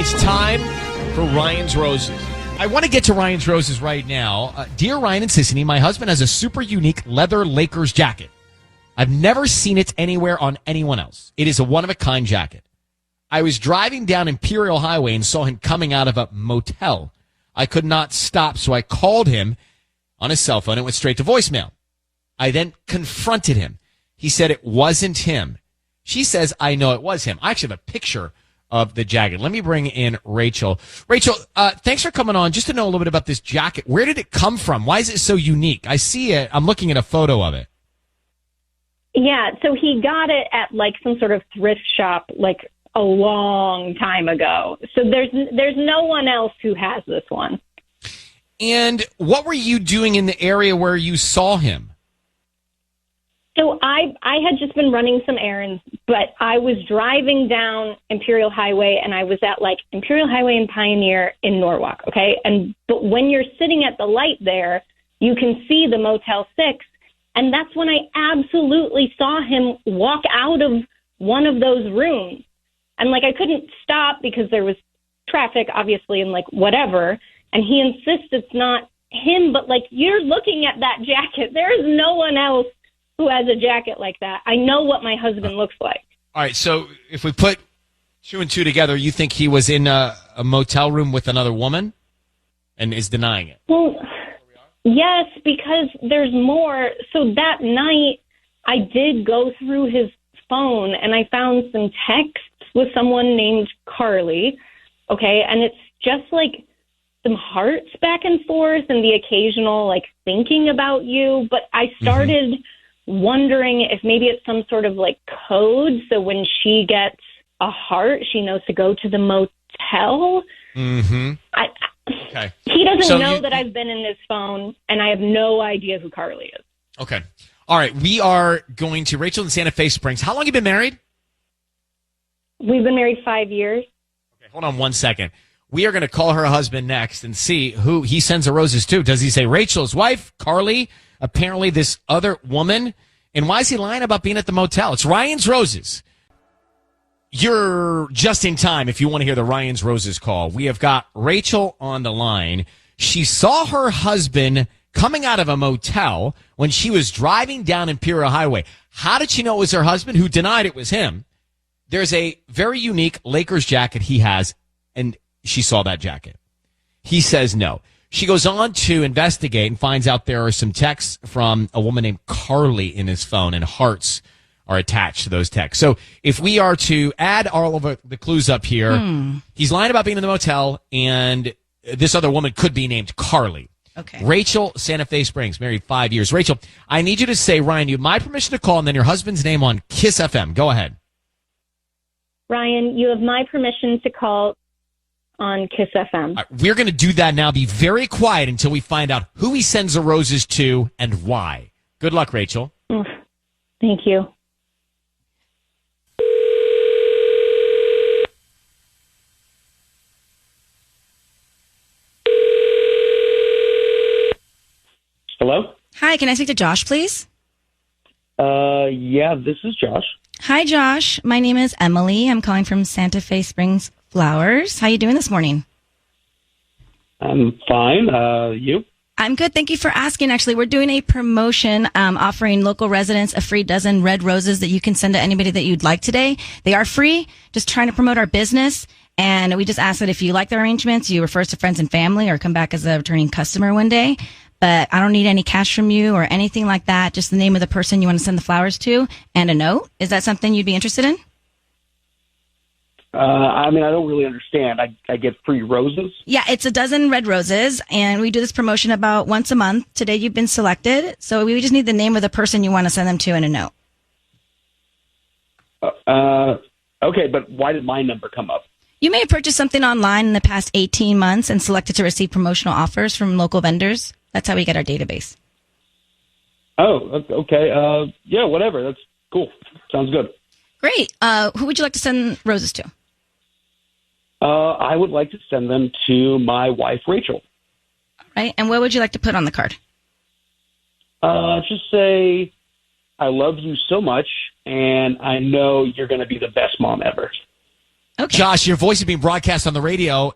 It's time for Ryan's Roses. I want to get to Ryan's Roses right now. Dear Ryan and Sissany, my husband has a super unique leather Lakers jacket. I've never seen it anywhere on anyone else. It is a one-of-a-kind jacket. I was driving down Imperial Highway and saw him coming out of a motel. I could not stop, so I called him on his cell phone and went straight to voicemail. I then confronted him. He said it wasn't him. She says, I know it was him. I actually have a picture of the jacket. Let me bring in Rachel. Rachel, thanks for coming on. Just to know a little bit about this jacket. Where did it come from? Why is it so unique? I see it. I'm looking at a photo of it. Yeah, so he got it at like some sort of thrift shop like a long time ago. So there's no one else who has this one. And what were you doing in the area where you saw him? So I had just been running some errands, but I was driving down Imperial Highway, and I was at like Imperial Highway and Pioneer in Norwalk, okay? But when you're sitting at the light there, you can see the Motel 6, and that's when I absolutely saw him walk out of one of those rooms. And like I couldn't stop because there was traffic, obviously, and like whatever, and he insists it's not him, but like you're looking at that jacket. There is no one else who has a jacket like that. I know what my husband looks like. All right, so if we put two and two together, you think he was in a motel room with another woman and is denying it? Well, yes, because there's more. So that night, I did go through his phone, and I found some texts with someone named Carly, okay? And it's just like some hearts back and forth and the occasional, like, thinking about you. But I started wondering if maybe it's some sort of like code, so when she gets a heart, she knows to go to the motel. Okay. He doesn't know that I've been in his phone, and I have no idea who Carly is. Okay. All right. We are going to Rachel in Santa Fe Springs. How long have you been married? We've been married 5 years. Okay. Hold on 1 second. We are going to call her husband next and see who he sends the roses to. Does he say Rachel's wife, Carly, apparently this other woman? And why is he lying about being at the motel? It's Ryan's Roses. You're just in time if you want to hear the Ryan's Roses call. We have got Rachel on the line. She saw her husband coming out of a motel when she was driving down Imperial Highway. How did she know it was her husband, who denied it was him? There's a very unique Lakers jacket he has, and she saw that jacket. He says no. She goes on to investigate and finds out there are some texts from a woman named Carly in his phone, and hearts are attached to those texts. So if we are to add all of the clues up here, he's lying about being in the motel, and this other woman could be named Carly. Okay. Rachel, Santa Fe Springs, married 5 years. Rachel, I need you to say, Ryan, you have my permission to call, and then your husband's name on Kiss FM. Go ahead. Ryan, you have my permission to call on Kiss FM. We're going to do that now. Be very quiet until we find out who he sends the roses to and why. Good luck, Rachel. Thank you. Hello? Hi, can I speak to Josh, please? Yeah, this is Josh. Hi, Josh. My name is Emily. I'm calling from Santa Fe Springs Flowers. How you doing this morning? I'm fine. You? I'm good. Thank you for asking. Actually, we're doing a promotion offering local residents a free dozen red roses that you can send to anybody that you'd like today. They are free, just trying to promote our business. And we just ask that if you like the arrangements, you refer us to friends and family or come back as a returning customer one day. But I don't need any cash from you or anything like that. Just the name of the person you want to send the flowers to and a note. Is that something you'd be interested in? I mean, I don't really understand. I get free roses? Yeah, it's a dozen red roses, and we do this promotion about once a month. Today you've been selected, so we just need the name of the person you want to send them to and a note. Okay, but why did my number come up? You may have purchased something online in the past 18 months and selected to receive promotional offers from local vendors. That's how we get our database. Oh, okay. Yeah, whatever. That's cool. Sounds good. Great. Who would you like to send roses to? I would like to send them to my wife, Rachel. All right. And what would you like to put on the card? Just say, I love you so much, and I know you're going to be the best mom ever. Okay. Josh, your voice is being broadcast on the radio.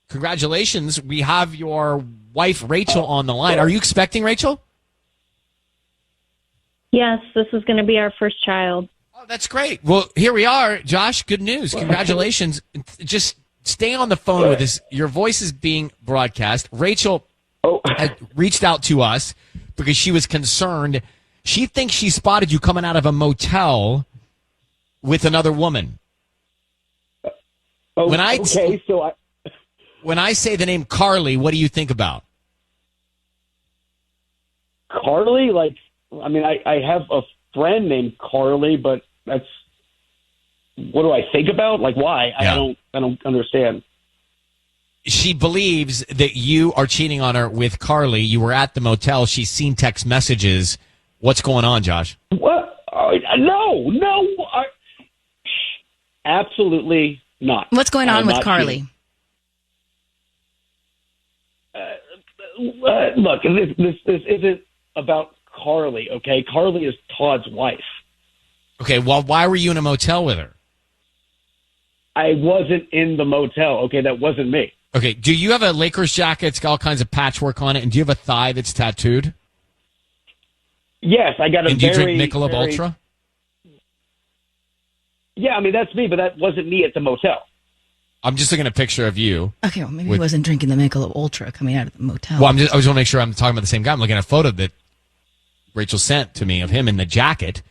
Congratulations. We have your wife, Rachel, on the line. Are you expecting, Rachel? Yes, this is going to be our first child. Oh, that's great. Well, here we are. Josh, good news. Congratulations. Just stay on the phone with us. Your voice is being broadcast. Rachel had reached out to us because she was concerned. She thinks she spotted you coming out of a motel with another woman. Oh, When I so when I say the name Carly, what do you think about? Carly, like, I mean, I have a friend named Carly, but that's, what do I think about? Like, why? Yeah. I don't understand. She believes that you are cheating on her with Carly. You were at the motel. She's seen text messages. What's going on, Josh? What? No. Absolutely not. What's going I on am with not Carly? cheating. Look, this isn't about Carly, okay? Carly is Todd's wife. Okay, well, why were you in a motel with her? I wasn't in the motel, okay? That wasn't me. Okay, do you have a Lakers jacket? It's got all kinds of patchwork on it. And do you have a thigh that's tattooed? Yes, I got a And do you very, drink Michelob very- Ultra? Yeah, I mean, that's me, but that wasn't me at the motel. I'm just looking at a picture of you. Okay, well, maybe he wasn't drinking the Michelob Ultra coming out of the motel. Well, I just want to make sure I'm talking about the same guy. I'm looking at a photo that Rachel sent to me of him in the jacket.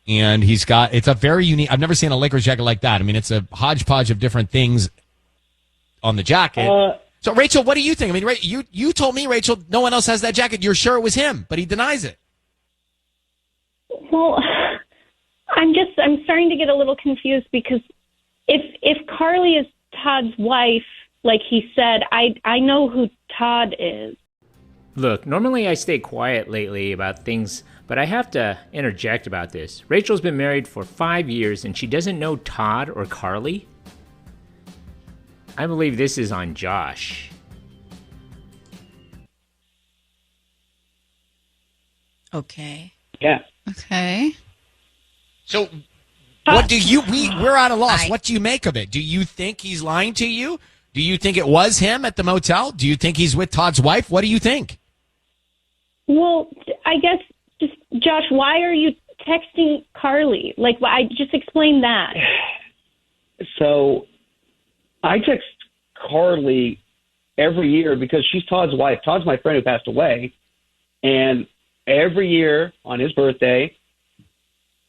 And it's a very unique, I've never seen a Lakers jacket like that. I mean, it's a hodgepodge of different things on the jacket. So, Rachel, what do you think? I mean, you told me, Rachel, no one else has that jacket. You're sure it was him, but he denies it. Well, I'm starting to get a little confused because if Carly is Todd's wife, like he said, I know who Todd is. Look, normally I stay quiet lately about things, but I have to interject about this. Rachel's been married for 5 years and she doesn't know Todd or Carly? I believe this is on Josh. Okay. Yeah. Okay. So, what do we're at a loss. What do you make of it? Do you think he's lying to you? Do you think it was him at the motel? Do you think he's with Todd's wife? What do you think? Well, I guess just Josh, why are you texting Carly? Like, I just explained that. So I text Carly every year because she's Todd's wife. Todd's my friend who passed away. And every year on his birthday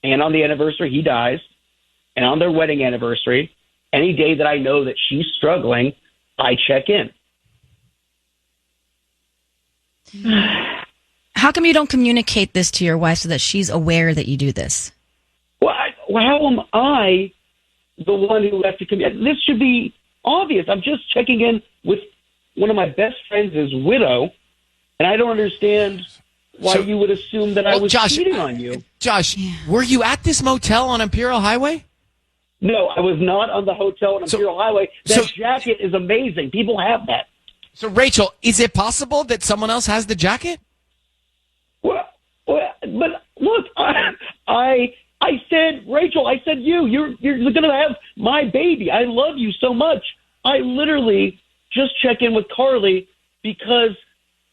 and on the anniversary he dies, and on their wedding anniversary, any day that I know that she's struggling, I check in. How come you don't communicate this to your wife so that she's aware that you do this? Well, how am I the one who has to communicate? This should be obvious. I'm just checking in with one of my best friends' widow, and I don't understand why you would assume that I was cheating on you. Josh, were you at this motel on Imperial Highway? No, I was not on the hotel on Imperial Highway. That jacket is amazing. People have that. So, Rachel, is it possible that someone else has the jacket? Well, but look, I said, Rachel, I said you're going to have my baby. I love you so much. I literally just check in with Carly because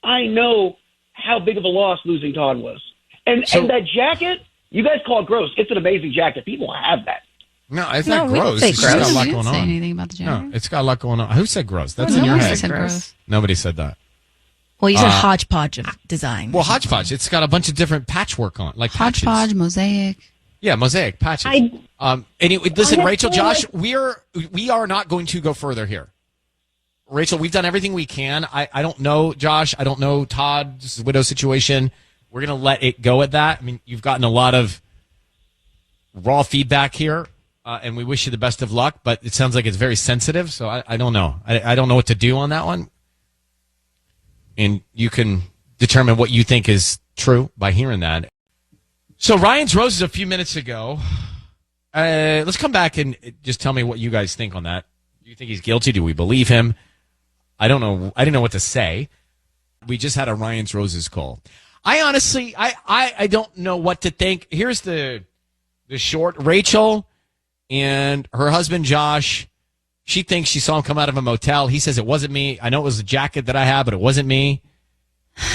I know how big of a loss losing Todd was. And that jacket, you guys call it gross. It's an amazing jacket. People have that. No, it's not gross. Say It's just got a lot You going didn't say on. anything about the jacket. No, it's got a lot going on. Who said gross? That's in No your one head. said gross. Nobody said that. Well, you said hodgepodge of design. Well, hodgepodge. It's got a bunch of different patchwork on it, like patches. Hodgepodge, mosaic. Yeah, mosaic patches. Anyway, listen, Rachel, Josh, we are not going to go further here. Rachel, we've done everything we can. I don't know, Josh. I don't know Todd's widow situation. We're going to let it go at that. I mean, you've gotten a lot of raw feedback here, and we wish you the best of luck, but it sounds like it's very sensitive, so I don't know. I don't know what to do on that one. And you can determine what you think is true by hearing that. So Ryan's Roses a few minutes ago. Let's come back and just tell me what you guys think on that. Do you think he's guilty? Do we believe him? I don't know. I didn't know what to say. We just had a Ryan's Roses call. I honestly, I don't know what to think. Here's the short. Rachel and her husband Josh She thinks she saw him come out of a motel. He says it wasn't me. I know it was a jacket that I had, but it wasn't me.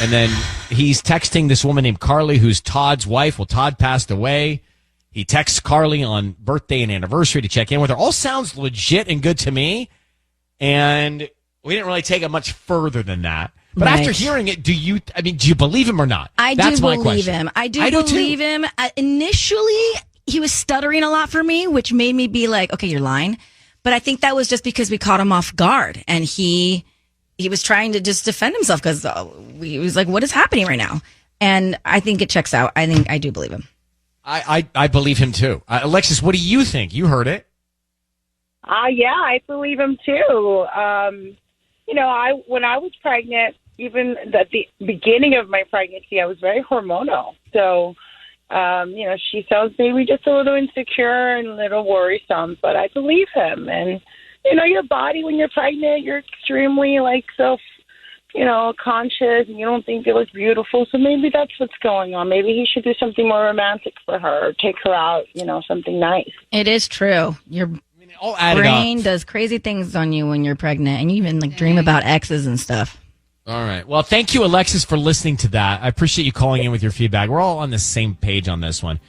And then he's texting this woman named Carly, who's Todd's wife. Well, Todd passed away. He texts Carly on birthday and anniversary to check in with her. All sounds legit and good to me. And we didn't really take it much further than that. But Right. after hearing it, do you believe him or not? That's do my believe question. him. I do too. believe him. Initially, he was stuttering a lot for me, which made me be like, okay, you're lying. But I think that was just because we caught him off guard, and he was trying to just defend himself because he was like, what is happening right now? And I think it checks out. I do believe him. I believe him too. Alexis, what do you think? You heard it. Yeah, I believe him too. When I was pregnant, even at the beginning of my pregnancy, I was very hormonal. So, she sounds maybe just a little insecure and a little worrisome, but I believe him. And, your body when you're pregnant, you're extremely conscious, and you don't think it looks beautiful. So maybe that's what's going on. Maybe he should do something more romantic for her, or take her out, something nice. It is true. Your brain does crazy things on you when you're pregnant, and you even dream about exes and stuff. All right. Well, thank you, Alexis, for listening to that. I appreciate you calling in with your feedback. We're all on the same page on this one.